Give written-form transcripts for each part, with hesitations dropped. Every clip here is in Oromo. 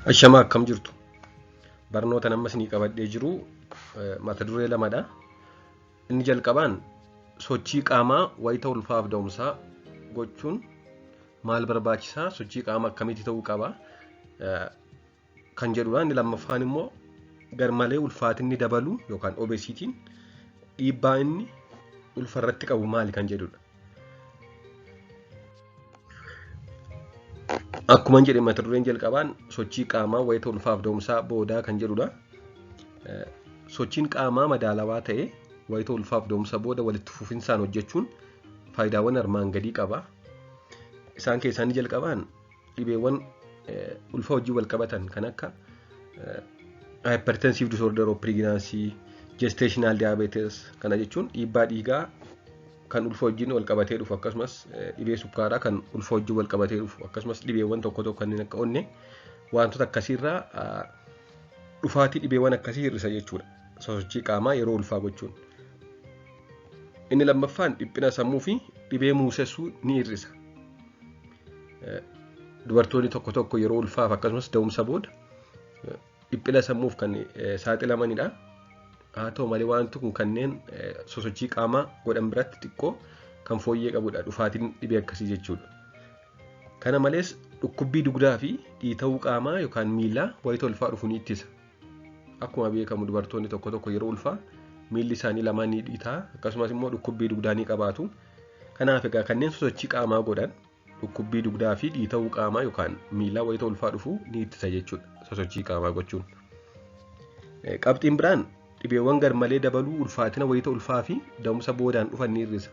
Ashama akkam jirtu. Barnoota nammas ni qabadhee jiru mata duree lamadha. Inni jalqabaan sochii qaamaa wayita ulfaaf da'umsaa gochuun maal barbaachisaa, sochii qaamaa akkamitti ta'uu qaba kan jedhudha. Inni lammaffaan immoo garmalee ulfaatinni dabaluu yookaan obesitiin dhiibbaa inni ulfarratti qabu maali kan jedhudha. Akkuma jedhe mata dureen jalqabaan sochii qaamaa wayita ulfaaf da'umsaa boodaa kan jedhudha. Sochiin qaamaa madaalawaa ta'e wayita ulfaaf da'umsa booda walitti fufinsaan hojjechuun faayidaawwan armaan gadii qaba. Isaan keessaa inni jalqabaan dhibeewwan ulfa hojii wal qabatan kan akka hypertensive disorder of pregnancy, gestational diabetes kana jechuun dhiibbaa dhiigaa kan ulfa wajjin wal qabatee dhufu akkasumas dhibee sukkaaraa kan ulfa wajjin wal qabatee dhufu akkasumas dhibeewwan tokko tokko kanneen akka onnee wantoota akkasiirraa dhufaatii dhibeewwan akkasii hir'isa jechuudha. Sochii qaamaa yeroo ulfaa gochuun. Inni lammaffaan dhiphina sammuu fi dhibee muusessuu ni hir'isa. Dubartoonni tokko tokko yeroo ulfaaf akkasumas da'umsa booda dhiphina sammuuf kan saaxilamanidha. Haa ta'u malee wanti kun kanneen sosochii qaamaa godhan biratti xiqqoo kan fooyyee qabudha dhufaatiin dhibee akkasii jechuudha. Kana malees dhukkubbii dugdaa fi dhiita'uu qaamaa yookaan miilaa wayita ulfaa dhufu ni ittisa. Akkuma beekamu dubartoonni tokko tokko yeroo ulfaa miilli isaanii lamaan ni dhiitaa akkasumas immoo dhukkubbii dugdaa ni qabaatu. Kanaaf egaa kanneen sosochii qaamaa godhan dhukkubbii dugdaa fi dhiita'uu qaamaa yookaan miilaa wayita ulfaa dhufu ni ittisa jechuudha sosochii qaamaa gochuun. Qabxiin biraan dhibeewwan garmalee dabaluu ulfaatina wayita ulfaa fi da'umsa boodaan dhufan ni hir'isa.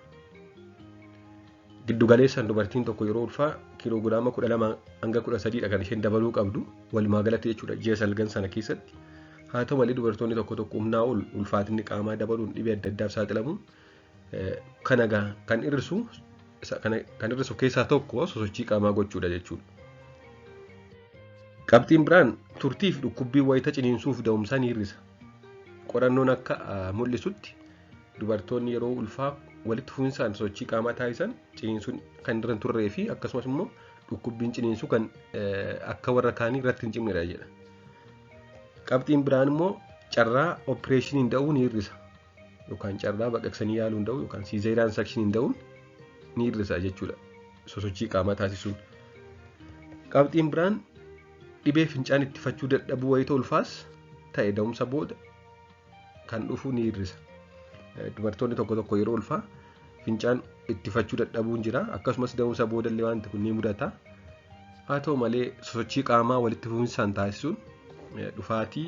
Giddugaleessaan dubartiin tokko yeroo ulfaa kiiloogiraama 12 hanga 13 kan isheen dabaluu qabdu walumaa galatti jechuudha ji'a salgan sana keessatti. Haa ta'u malee dubartoonni tokko tokko humnaa ol ulfaatinni qaamaa dabaluun dhibee adda addaaf saaxilamuun kan hir'isu keessaa tokko sosochii qaamaa gochuudha jechuudha. Qabxiin biraan turtii fi dhukkubbii wayita ciniinsuuf da'umsaa ni hir'isa. Qorannoon akka mul'isutti dubartoonni yeroo ulfaa walitti fufinsaan sochii qaamaa taasisan ciniinsuun kan irra hin turree fi akkasumas immoo dhukkubbiin ciniinsuu kan akka warra kaanii irratti hin cimnedha jedha. Qabxiin biraan immoo carraa opereeshiniin da'uu ni hir'isa yookaan carraa baqaqsanii yaaluun da'uu yookaan siizeeriyaan sakshiniin da'uun ni hir'isa jechuudha sosochii qaamaa taasisuun. Qabxiin biraan dhibee fincaan ittifachuu dadhabuu wayita ulfaas ta'e da'umsa booda kan dhufu ni hir'isa. Dubartoonni tokko tokko yeroo ulfaa fincaan ittifachuu dadhabuun jira akkasumas da'umsa booda illee wanti kun ni mudata. Haa ta'u malee sosochii qaamaa walitti fufinsaan taasisuun dhufaatii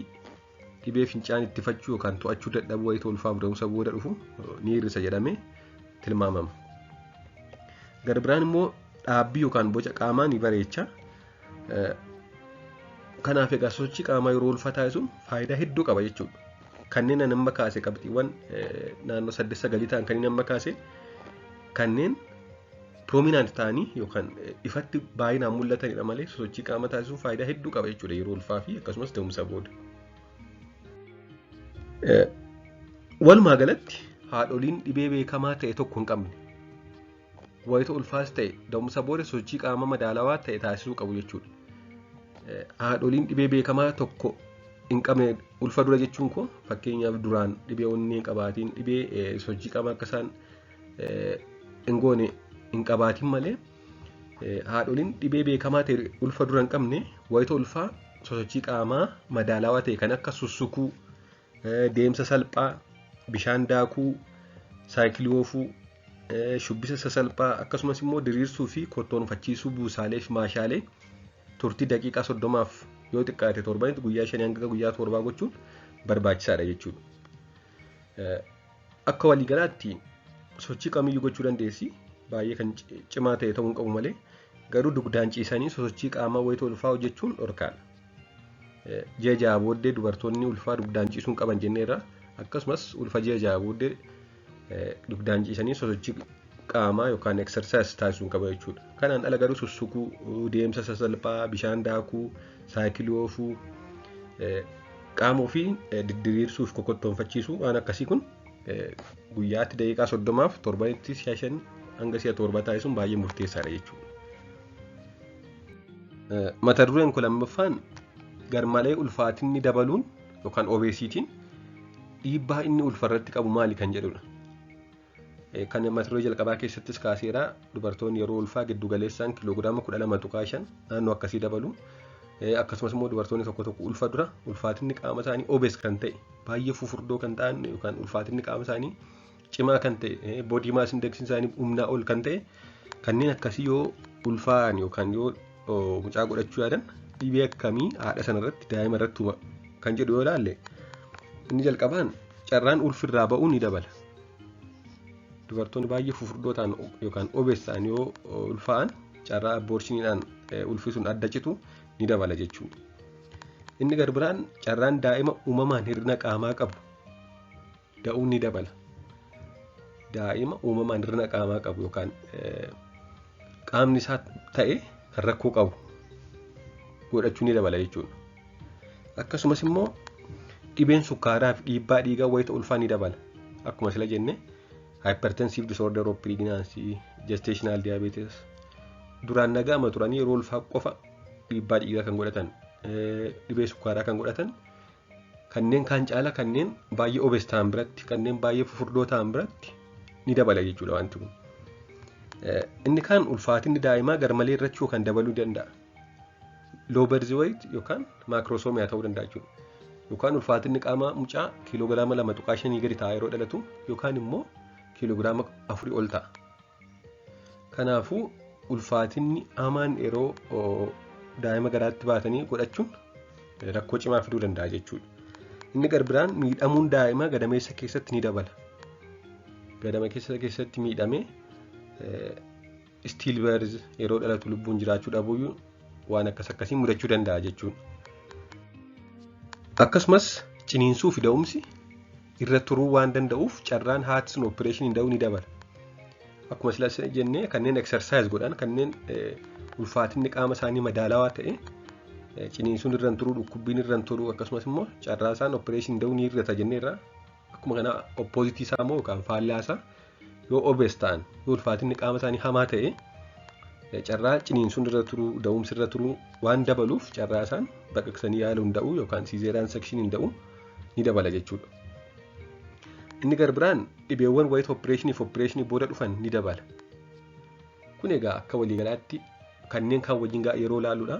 dhibee fincaan ittifachuu yookaan to'achuu dadhabuu wayita ulfaaf da'umsa booda dhufu ni hir'isa jedhamee tilmaamama. Garbiraan immoo dhaabbii yookaan boca qaamaa ni bareecha. Kanaaf egaa sosochii qaamaa yeroo ulfaa taasisuun faayidaa hedduu qaba jechuudha. Kanneen nama kaase qabxiiwwan naannoo 8-9 ta'an kanneen nama kaase kanneen piroominaant ta'anii yookaan ifatti baay'inaan mul'atanidha malee sosochii qaamaa taasisuun faayidaa hedduu qaba jechuudha yeroo ulfaa fi akkasumas da'umsa booda. Walumaa galatti haadholiin dhibee beekamaa ta'e tokko hin qabne wayita ulfaas ta'e da'umsa booda sosochii qaamaa madaalawaa ta'e taasisuu qabu jechuudha. Haadholiin dhibee beekamaa tokko hin qabne ulfa dura jechuun koo fakkeenyaaf duraan dhibee onnee qabaatiin dhibee sosochii qaamaa akka isaan hin goone hin qabaatiin malee haadholiin dhibee beekamaa ta'e ulfa dura hin qabne wayita ulfaa sosochii qaamaa madaalawaa ta'e kan akka sussukuu, deemsa salphaa, bishaan daakuu, saayikilii oofuu, shubbisa sasalphaa akkasumas immoo diriirsuu fi kottoonfachiisuu buusaalee fi maashaalee turtii daqiiqaa 30f yoo xiqqaate 7 guyyaa 5 hanga guyyaa 7 gochuun barbaachisaadha jechuudha. Akka waliigalaatti sochii kamiyyuu gochuu dandeessi baay'ee kan cimaa ta'e ta'uu hin qabu malee garuu dugdaan ciisanii sosochii qaamaa wayita ulfaa hojjechuun dhorkaadha. Ji'a 6 booddee dubartoonni ulfaa dugdaan ciisuun qaban jenneerra akkasumas ulfa ji'a 6 booddee dugdaan ciisanii sosochii qaamaa yookaan exercise taasisuun qaba jechuudha. Kanaan ala garuu sussukuu, deemsa sasalphaa, bishaan daakuu, saayikilii oofuu, qaama ofii diriirsuu fi kokottoonfachiisuu waan akkasii kun guyyaatti daqiiqaa 30f 7tti 5 hanga 7 taasisuun baay'ee murteessaadha jechuudha. Mata dureen kun lammaffaan garmalee ulfaatinni dabaluun yookaan obesiitiin dhiibbaa inni ulfarratti qabu maali kan jedhudha. Kan mata duree jalqabaa keessattis kaaseera dubartoonni yeroo ulfaa giddu galeessaan kiiloogiraama 12.5 naannoo akkasii dabalu. Akkasumas immoo dubartoonni tokko tokko ulfa dura ulfaatinni qaama isaanii obes kan ta'e baay'ee fufurdoo kan ta'an yookaan ulfaatinni qaama isaanii cimaa kan ta'e body mass index isaanii humnaa ol kan ta'e kanneen akkasii yoo ulfaa'an yookaan yoo mucaa godhachuu yaadan dhibee akkamii haadha sanarratti daa'ima irratti kan jedhu yoo ilaalle inni jalqabaan carraan ulfirraa ba'uu ni dabala. Dubartoonni baay'ee fufurdoo ta'an yookaan obes ta'an yoo ulfaa'an carraa aborshiniidhaan ulfisuun adda citu ni dabala jechuudha. Inni garbiraan carraan daa'ima uumamaan hir'ina qaamaa qabu da'uun ni dabala. Daa'ima uumamaan hir'ina qaamaa qabu yookaan qaamni isaa ta'e kan rakkoo qabu godhachuu ni dabala jechuudha. Akkasumas immoo dhibeen sukkaaraa fi dhiibbaa dhiigaa wayita ulfaa ni dabala. Akkuma sila jenne hypertensive disorder of pregnancy, gestational diabetes duraan nagaama turanii yeroo ulfaa qofa dhiibbaa dhiigaa kan godhatan dhibee sukkaaraa kan godhatan kanneen kaan caala kanneen baay'ee obes ta'an biratti kanneen baay'ee fufurdoo ta'an biratti ni dabala jechuudha wanti kun. Inni kaan ulfaatinni daa'imaa garmalee irratti kan dabaluu danda'a. Low birth weight yookaan maakiroosomiyaa ta'uu danda'a jechuudha. Yookaan ulfaatinni qaama mucaa kiiloogiraama 2.5 gadi ta'a yeroo dhalatu yookaan immoo kiiloogiraama 4 ol ta'a. Kanaafuu ulfaatinni hamaan yeroo daa'ima garaatti baatanii godhachuun rakkoo cimaa fiduu danda'a jechuudha. Inni garbiraan miidhamuun daa'imaa gadameessa keessatti ni dabala. Gadama keessatti miidhamee stillbirth yeroo dhalatu lubbuun jiraachuu dhabuuyyuu waan akkasii mudachuu danda'a jechuudha. Akkasumas ciniinsuu fi da'umsi irra turuu waan danda'uuf carraan haati sun opereeshiniin da'uu ni dabala. Akkuma sila jennee kanneen exercise godhan kanneen ulfaatinni qaama isaanii madaalawaa ta'e ciniinsuun irra turuu dhukkubbiin irra turuu akkasumas immoo carraa isaan opereeshinii da'uu ni irrata jenneerra. Akkuma kana oppositii isaa immoo yookaan faallaa isaa yoo obes ta'an yoo ulfaatinni qaama isaanii hamaa ta'e carraa ciniinsuun irra turuu da'umsi irra turuu waan dabaluuf carraa isaan baqaqsanii yaaluun da'uu yookaan siizeriyaan sekshiniin da'uu ni dabala jechuudha. Inni garbiraan dhibeewwan wayita opereeshinii booda dhufan ni dabala. Kun egaa akka waliigalaatti kanneen kaan wajjin yeroo ilaaluudha.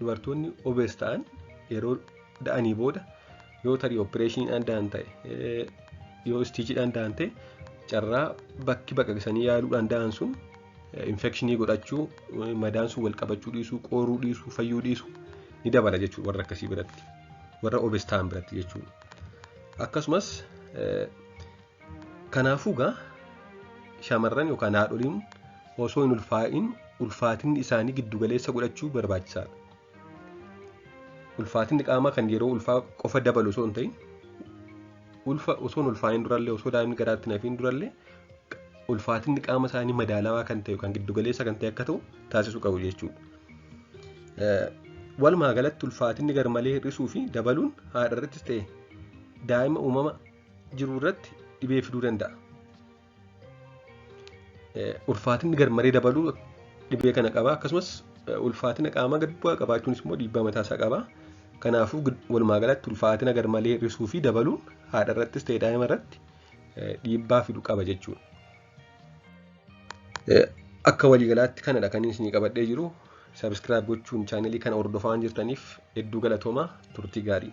Dubartoonni obes ta'an yeroo da'anii booda yoo tarii opereeshiniidhaan da'an ta'e yoo istiijiidhaan da'an ta'e carraa bakki baqaqsanii yaaluudhaan da'an sun infekshinii godhachuu madaan sun wal qabachuu dhiisuu qooruu dhiisuu fayyuu dhiisuu ni dabala jechuudha warra akkasii biratti warra obes ta'an biratti jechuudha. Akkasumas kanaafuu shamarran yookaan haadholiin osoo hin ulfaa'in ulfaatinni isaanii giddugaleessa godhachuu barbaachisaadha. Ulfaatinni qaamaa kan yeroo ulfaa qofa dabalu osoo hin ta'in osoo hin ulfaa'in durallee osoo daa'imni garaatti nafiin durallee ulfaatinni qaama isaanii madaalawaa kan ta'e yookaan giddugaleessa kan ta'e akka ta'u taasisuu qabu jechuudha. Walumaa galatti ulfaatinni garmalee hir'isuu fi dabaluun haadha irrattis ta'e daa'ima uumama jiru irratti dhibee fiduu danda'a. Ulfaatinni garmalee dabaluu dhibee kana qaba. Akkasumas ulfaatina qaamaa gad bu'aa qabaachuunis immoo dhiibbaa mataasaa qaba. Kanaafuu walumaa galatti ulfaatina garmalee hir'isuu fi dabaluun haadha irrattis ta'e daa'ima irratti dhiibbaa fiduu qaba jechuudha. Akka waliigalaatti kanadha kan isin qabadhee jiru. Subscribe gochuun chaanelii kana hordofaa jirtaniif hedduu galatoomaa turtii gaarii.